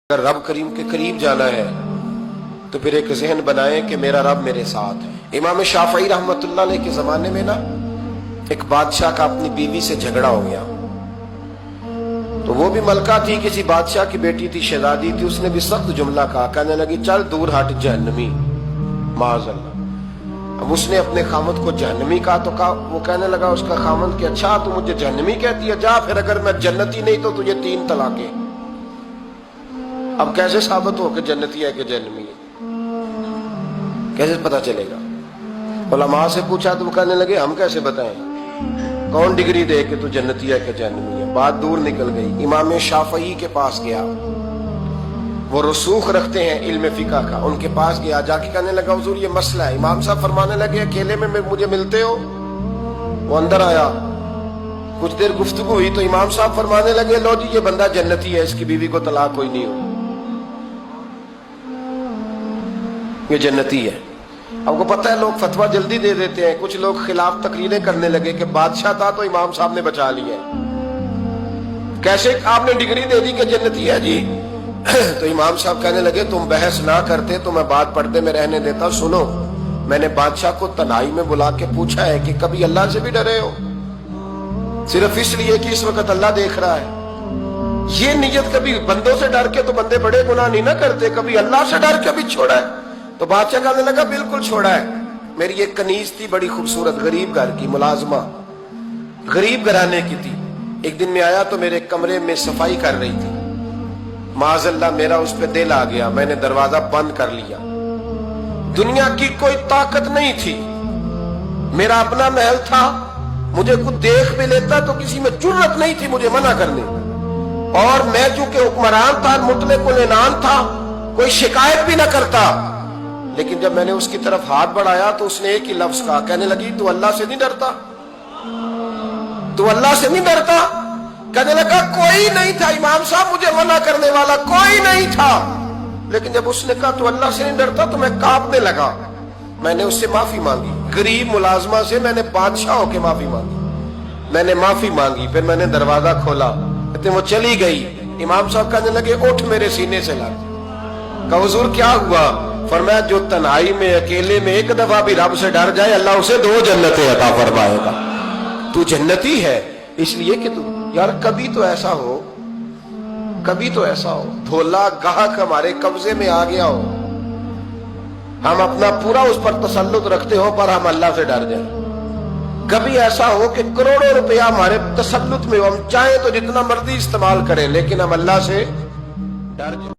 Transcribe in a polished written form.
اگر رب کریم کے قریب جانا ہے تو پھر ایک ذہن بنائیں کہ میرا رب میرے ساتھ ہے۔ امام شافعی رحمۃ اللہ علیہ کے زمانے میں نا ایک بادشاہ کا اپنی بیوی سے جھگڑا ہو گیا، تو وہ بھی ملکہ تھی، کسی بادشاہ کی بیٹی تھی، شہزادی تھی، اس نے بھی سخت جملہ کہا، کہنے لگی چل دور ہٹ جہنمی، معاذ اللہ۔ اب اس نے اپنے خامد کو جہنمی کہا تو وہ کہنے لگا اس کا خامد کہ اچھا تو مجھے جہنمی کہتی ہے، جا پھر اگر میں جنتی نہیں تو تجھے 3 طلاقیں۔ اب کیسے ثابت ہو کہ جنتی ہے کہ جہنمی ہے؟ کیسے پتا چلے گا؟ علماء سے پوچھا تو وہ کہنے لگے ہم کیسے بتائیں، کون ڈگری دے کہ تو جنتی ہے کہ جہنمی ہے؟ بات دور نکل گئی۔ امام شافعی کے پاس گیا، وہ رسوخ رکھتے ہیں علم فقہ کا، ان کے پاس گیا، جا کے کہنے لگا حضور یہ مسئلہ ہے۔ امام صاحب فرمانے لگے اکیلے میں مجھے ملتے ہو؟ وہ اندر آیا، کچھ دیر گفتگو ہوئی تو امام صاحب فرمانے لگے لو جی یہ بندہ جنتی ہے، اس کی بیوی کو طلاق کوئی نہیں ہو، یہ جنتی ہے۔ آپ کو پتہ ہے لوگ فتویٰ جلدی دے دیتے ہیں، کچھ لوگ خلاف تقریریں کرنے لگے کہ بادشاہ تھا تو امام صاحب نے بچا لیا، کیسے آپ نے ڈگری دے دی کہ جنتی ہے جی؟ تو امام صاحب کہنے لگے تم بحث نہ کرتے تو میں بات پردے میں رہنے دیتا۔ سنو، میں نے بادشاہ کو تنہائی میں بلا کے پوچھا ہے کہ کبھی اللہ سے بھی ڈرے ہو؟ صرف اس لیے کہ اس وقت اللہ دیکھ رہا ہے۔ یہ نیت کبھی بندوں سے ڈر کے تو بندے بڑے گناہ نہیں نہ کرتے، کبھی اللہ سے ڈر کے بھی چھوڑا ہے؟ تو بادشاہ کہنے لگا بالکل چھوڑا ہے۔ میری ایک کنیز تھی بڑی خوبصورت، غریب گھر کی ملازمہ، غریب گھرانے کی تھی۔ ایک دن میں آیا تو میرے کمرے میں صفائی کر رہی تھی، معاذ اللہ میرا اس پہ دل آ گیا، میں نے دروازہ بند کر لیا۔ دنیا کی کوئی طاقت نہیں تھی، میرا اپنا محل تھا، مجھے کچھ دیکھ بھی لیتا تو کسی میں جرت نہیں تھی مجھے منع کرنے، اور میں چونکہ حکمران تھا، مطلق العنان تھا، کوئی شکایت بھی نہ کرتا۔ لیکن جب میں نے اس کی طرف ہاتھ بڑھایا تو اس نے ایک ہی لفظ کہا، کہنے لگی تو اللہ سے نہیں ڈرتا؟ تو اللہ سے نہیں ڈرتا؟ کہنے لگا کوئی نہیں تھا امام صاحب مجھے منع کرنے والا، کوئی نہیں تھا۔ لیکن جب اس نے کہا تو اللہ سے نہیں ڈرتا تو میں کانپنے لگا۔ میں نے اس سے معافی مانگی، غریب ملازمہ سے میں نے بادشاہ ہو کے معافی مانگی، میں نے معافی مانگی، پھر میں نے دروازہ کھولا، وہ چلی گئی۔ امام صاحب کہنے لگے اٹھ میرے سینے سے لگ۔ کہا حضور کیا ہوا؟ فرمایا جو تنہائی میں اکیلے میں ایک دفعہ بھی رب سے ڈر جائے اللہ اسے 2 جنتیں عطا فرمائے گا۔ تو جنتی ہے اس لیے کہ تو یار کبھی تو ایسا ہو، کبھی تو ایسا ہو دھولا گاہک ہمارے قبضے میں آ گیا ہو، ہم اپنا پورا اس پر تسلط رکھتے ہو پر ہم اللہ سے ڈر جائیں۔ کبھی ایسا ہو کہ کروڑوں روپیہ ہمارے تسلط میں ہو، ہم چاہیں تو جتنا مرضی استعمال کریں لیکن ہم اللہ سے ڈر جائیں۔